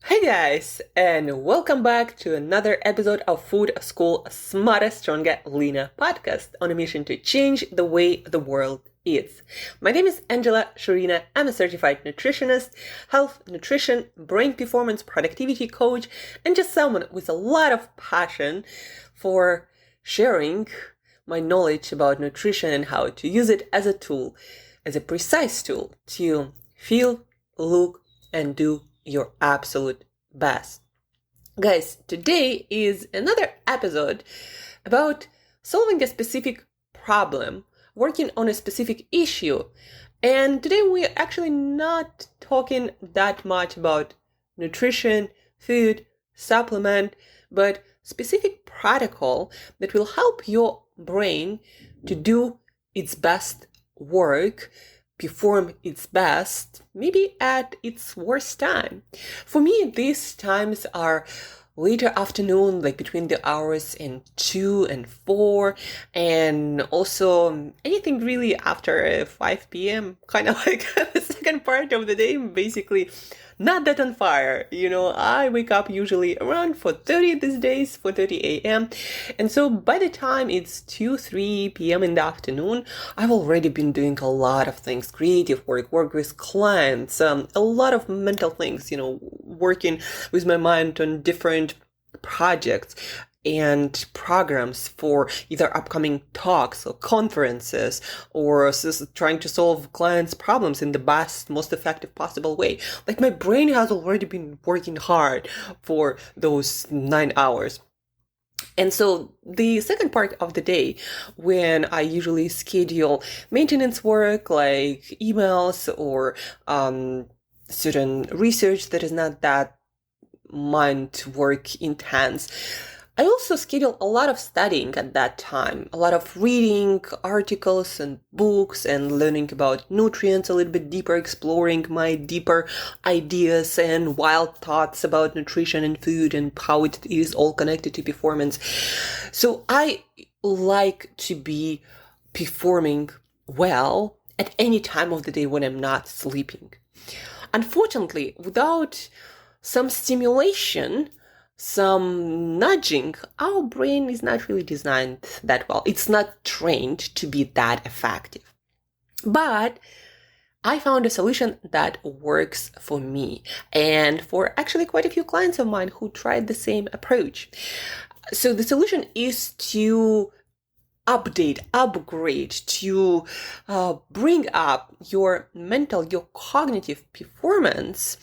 Hey guys, and welcome back to another episode of Food School Smarter, Stronger, Leaner podcast on a mission to change the way the world eats. My name is Shurina. I'm a certified nutritionist, health, nutrition, brain performance, productivity coach, and just someone with a lot of passion for sharing my knowledge about nutrition and how to use it as a tool, as a precise tool to feel, look, and do your absolute best. Guys, today is another episode about solving a specific problem, working on a specific issue. And today we're actually not talking that much about nutrition, food, supplement, but specific protocol that will help your brain to do its best work, perform its best, maybe at its worst time. For me, these times are later afternoon, like between the hours in 2 and 4, and also anything really after 5 p.m., kind of like the second part of the day, basically not that on fire. I wake up usually around 4:30 these days, 4:30 a.m. And so by the time it's 2, 3 p.m. in the afternoon, I've already been doing a lot of things, creative work with clients, a lot of mental things, working with my mind on different projects and programs for either upcoming talks or conferences, or trying to solve clients' problems in the best, most effective possible way. Like, my brain has already been working hard for those 9 hours. And so the second part of the day, when I usually schedule maintenance work like emails or certain research that is not that mind work intense, I also schedule a lot of studying at that time, a lot of reading articles and books and learning about nutrients a little bit deeper, exploring my deeper ideas and wild thoughts about nutrition and food and how it is all connected to performance. So I like to be performing well at any time of the day when I'm not sleeping. Unfortunately, without some stimulation, some nudging, our brain is not really designed that well. It's not trained to be that effective. But I found a solution that works for me and for actually quite a few clients of mine who tried the same approach. So the solution is to upgrade, to bring up your mental, your cognitive performance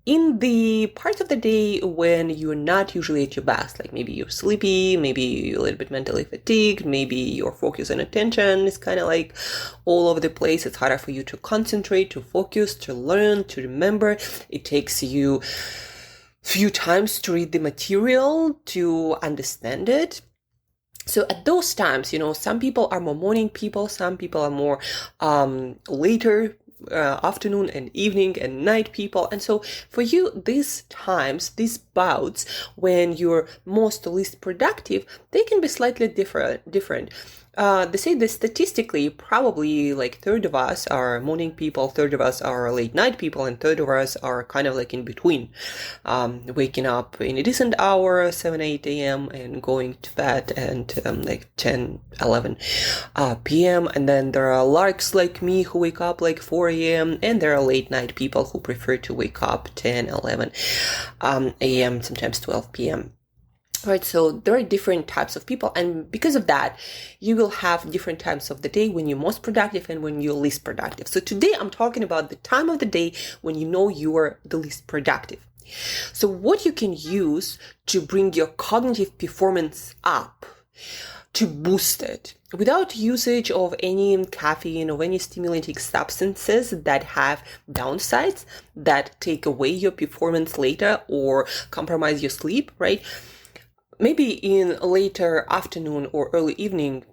in the parts of the day when you're not usually at your best. Like, maybe you're sleepy, maybe you're a little bit mentally fatigued, maybe your focus and attention is kind of like all over the place. It's harder for you to concentrate, to focus, to learn, to remember. It takes you a few times to read the material, to understand it. So at those times, some people are more morning people, some people are more later afternoon and evening and night people. And so for you, these times, these bouts when you're most least productive, they can be slightly different. They say that statistically, probably like third of us are morning people, third of us are late night people, and third of us are kind of like in between, waking up in a decent hour, 7, 8 a.m. and going to bed and like 10, 11 p.m. And then there are larks like me who wake up like 4 a.m. and there are late night people who prefer to wake up 10, 11 a.m., sometimes 12 p.m. Right, so there are different types of people, and because of that, you will have different times of the day when you're most productive and when you're least productive. So today I'm talking about the time of the day when you know you are the least productive. So what you can use to bring your cognitive performance up, to boost it, without usage of any caffeine or any stimulating substances that have downsides that take away your performance later or compromise your sleep, right? Maybe in later afternoon or early evening,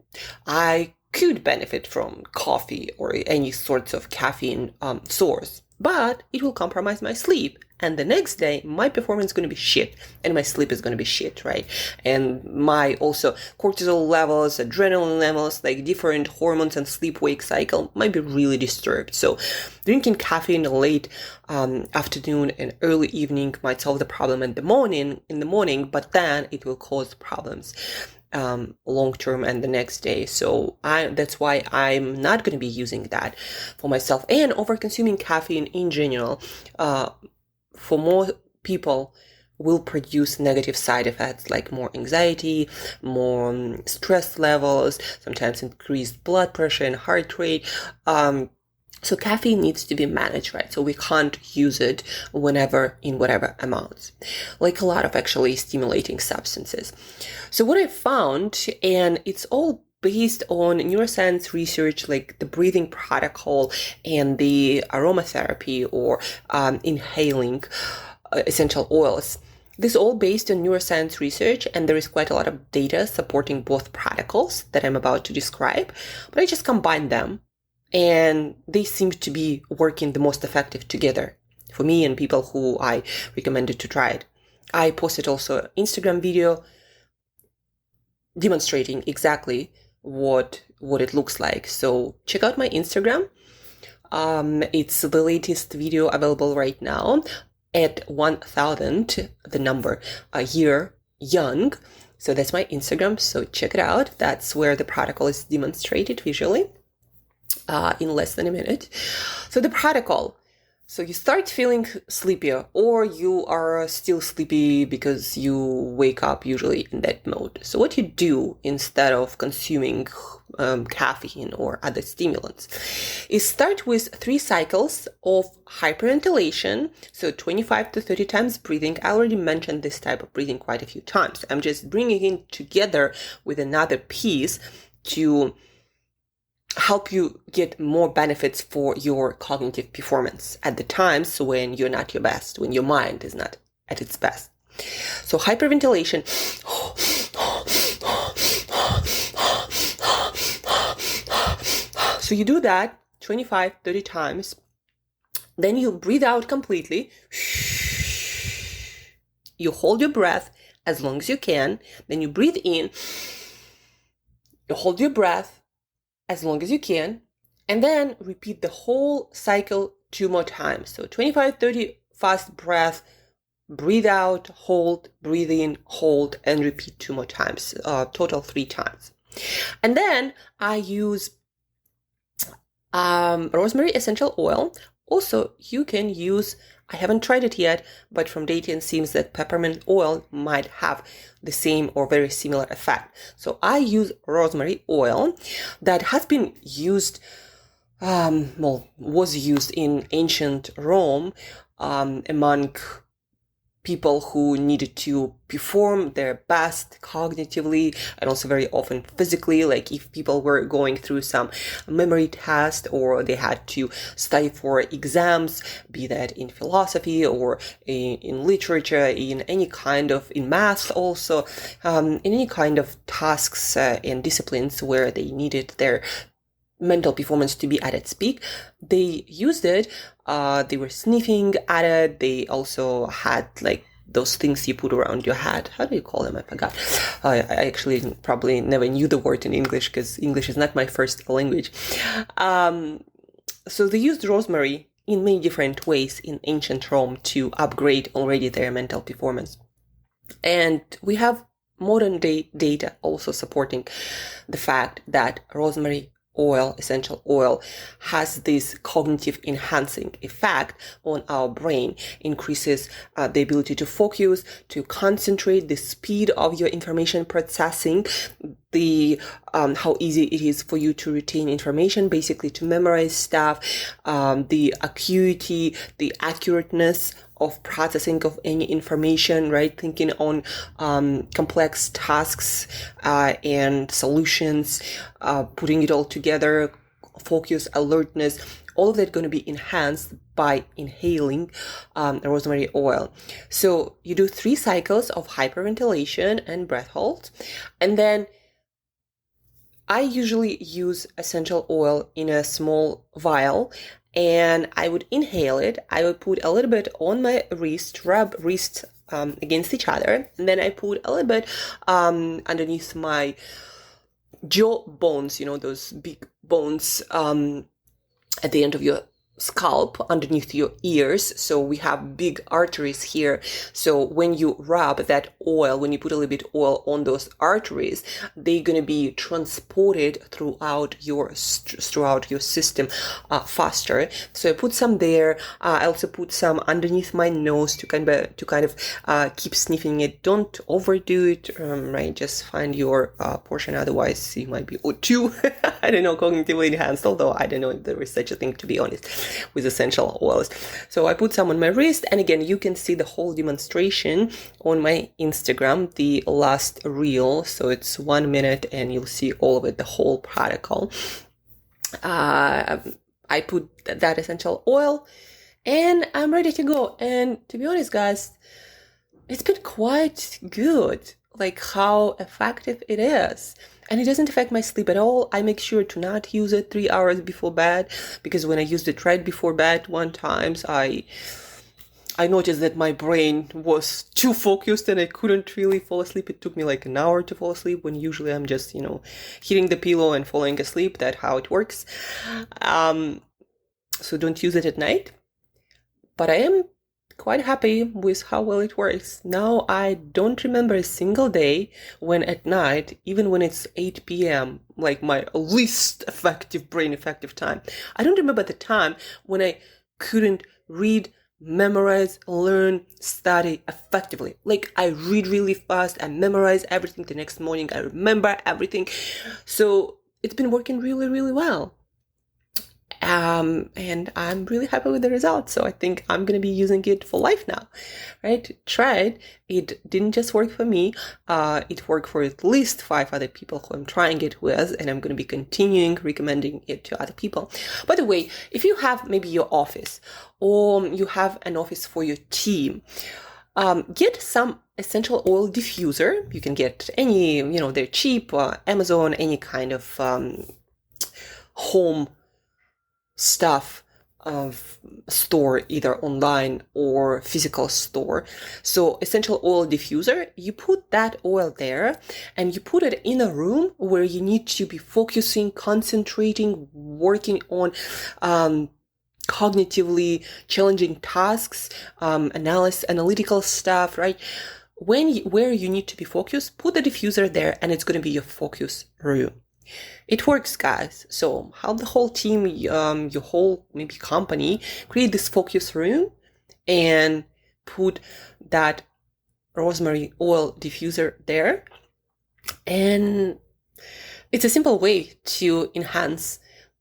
I could benefit from coffee or any sorts of caffeine source. but it will compromise my sleep. And the next day, my performance is going to be shit, and my sleep is going to be shit, right? And my also cortisol levels, adrenaline levels, like different hormones and sleep-wake cycle might be really disturbed. So drinking caffeine late afternoon and early evening might solve the problem in the morning, but then it will cause problems long term and the next day. So that's why I'm not going to be using that for myself. And over consuming caffeine in general, for more people, will produce negative side effects like more anxiety, more stress levels, sometimes increased blood pressure and heart rate. So caffeine needs to be managed, right? So we can't use it whenever in whatever amounts, like a lot of actually stimulating substances. So what I found, and it's all based on neuroscience research, like the breathing protocol and the aromatherapy or inhaling essential oils. This is all based on neuroscience research, and there is quite a lot of data supporting both protocols that I'm about to describe, but I just combined them. And they seem to be working the most effective together for me and people who I recommended to try it. I posted also an Instagram video demonstrating exactly what it looks like. So check out my Instagram. It's the latest video available right now at 1000, the number, a year young. So that's my Instagram. So check it out. That's where the protocol is demonstrated visually. In less than a minute. So the protocol. So you start feeling sleepier, or you are still sleepy because you wake up usually in that mode. So what you do instead of consuming caffeine or other stimulants is start with 3 cycles of hyperventilation. So 25 to 30 times breathing. I already mentioned this type of breathing quite a few times. I'm just bringing it together with another piece to help you get more benefits for your cognitive performance at the times when you're not your best, when your mind is not at its best. So hyperventilation. So you do that 25, 30 times. Then you breathe out completely. You hold your breath as long as you can. Then you breathe in. You hold your breath as long as you can, and then repeat the whole cycle 2 more times. So 25, 30 fast breath, breathe out, hold, breathe in, hold, and repeat 2 more times, total 3 times. And then I use rosemary essential oil. Also, you can use, I haven't tried it yet, but from data it seems that peppermint oil might have the same or very similar effect. So I use rosemary oil that has been used, was used in ancient Rome among people who needed to perform their best cognitively and also very often physically, like if people were going through some memory test or they had to study for exams, be that in philosophy or in literature, in any kind of, in math also, in any kind of tasks and disciplines where they needed their mental performance to be at its peak, they used it. They were sniffing at it. They also had like those things you put around your head. How do you call them? I forgot. I actually probably never knew the word in English because English is not my first language. So they used rosemary in many different ways in ancient Rome to upgrade already their mental performance. And we have modern day data also supporting the fact that rosemary oil, essential oil, has this cognitive enhancing effect on our brain, increases the ability to focus, to concentrate, the speed of your information processing, the how easy it is for you to retain information, basically to memorize stuff, the acuity, the accurateness of processing of any information, right? Thinking on complex tasks and solutions, putting it all together, focus, alertness, all of that going to be enhanced by inhaling rosemary oil. So you do 3 cycles of hyperventilation and breath holds, and then I usually use essential oil in a small vial, and I would inhale it. I would put a little bit on my wrist, rub wrists against each other, and then I put a little bit underneath my jaw bones, those big bones at the end of your scalp, underneath your ears. So we have big arteries here. So when you rub that oil, when you put a little bit oil on those arteries, they're going to be transported throughout your system faster. So I put some there. I also put some underneath my nose to kind of keep sniffing it. Don't overdo it, right? Just find your portion. Otherwise, you might be too, I don't know, cognitively enhanced. Although I don't know if there is such a thing, to be honest, with essential oils. So I put some on my wrist, and again, you can see the whole demonstration on my Instagram, the last reel. So it's 1 minute and you'll see all of it, the whole protocol. I put that essential oil and I'm ready to go. And to be honest, guys, it's been quite good, like how effective it is. And it doesn't affect my sleep at all. I make sure to not use it 3 hours before bed, because when I used it right before bed one time, I noticed that my brain was too focused and I couldn't really fall asleep. It took me like an hour to fall asleep, when usually I'm just, hitting the pillow and falling asleep. That's how it works. So don't use it at night. But I am quite happy with how well it works. Now I don't remember a single day when at night, even when it's 8 p.m., like my least brain effective time, I don't remember the time when I couldn't read, memorize, learn, study effectively. Like I read really fast, I memorize everything the next morning, I remember everything. So it's been working really, really well. And I'm really happy with the results. So I think I'm going to be using it for life now, right? Try it. It didn't just work for me. It worked for at least 5 other people who I'm trying it with, and I'm going to be continuing recommending it to other people. By the way, if you have maybe your office, or you have an office for your team, get some essential oil diffuser. You can get any, they're cheap, Amazon, any kind of home stuff of store, either online or physical store. So essential oil diffuser, you put that oil there and you put it in a room where you need to be focusing, concentrating, working on cognitively challenging tasks, analytical stuff, right? Where you need to be focused, put the diffuser there and it's going to be your focus room. It works, guys. So help the whole team, your whole maybe company, create this focus room and put that rosemary oil diffuser there. And it's a simple way to enhance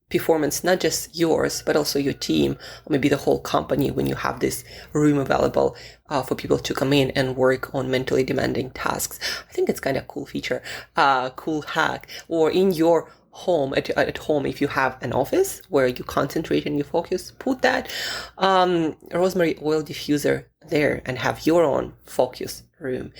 performance, not just yours, but also your team, or maybe the whole company, when you have this room available for people to come in and work on mentally demanding tasks. I think it's kind of a cool feature, cool hack. Or in your home, at home, if you have an office where you concentrate and you focus, put that rosemary oil diffuser there and have your own focus room.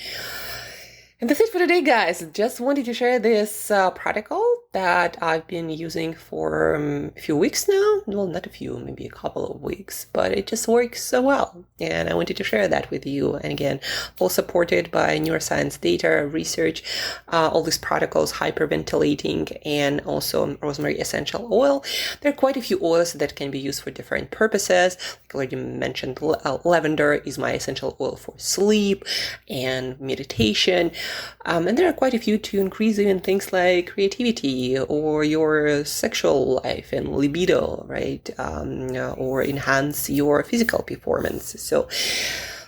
And that's it for today, guys. Just wanted to share this protocol that I've been using for a few weeks now. Well, not a few, maybe a couple of weeks, but it just works so well. And I wanted to share that with you. And again, all supported by neuroscience data, research, all these protocols, hyperventilating, and also rosemary essential oil. There are quite a few oils that can be used for different purposes. Like I already mentioned, lavender is my essential oil for sleep and meditation. And there are quite a few to increase even things like creativity or your sexual life and libido, right? Or enhance your physical performance. So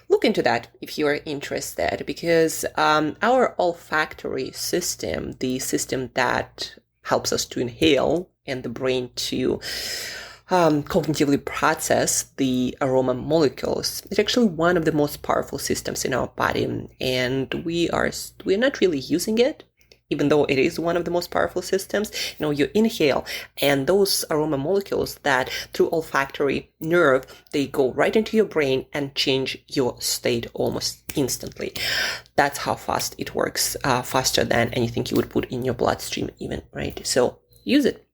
look into that if you are interested, because our olfactory system, the system that helps us to inhale and the brain to cognitively process the aroma molecules. It's actually one of the most powerful systems in our body, and we are not really using it, even though it is one of the most powerful systems. You inhale, and those aroma molecules that through olfactory nerve, they go right into your brain and change your state almost instantly. That's how fast it works, faster than anything you would put in your bloodstream even, right? So use it.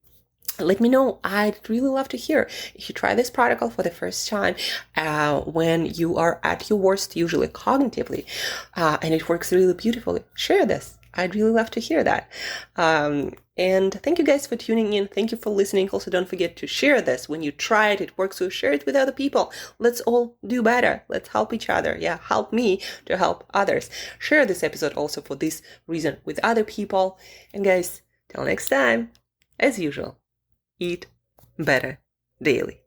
let me know. I'd really love to hear if you try this protocol for the first time when you are at your worst, usually cognitively, and it works really beautifully. Share this. I'd really love to hear that. And thank you guys for tuning in. Thank you for listening. Also, don't forget to share this. When you try it, it works, so share it with other people. Let's all do better. Let's help each other. Yeah, help me to help others. Share this episode also for this reason with other people. And guys, till next time, as usual, eat better daily.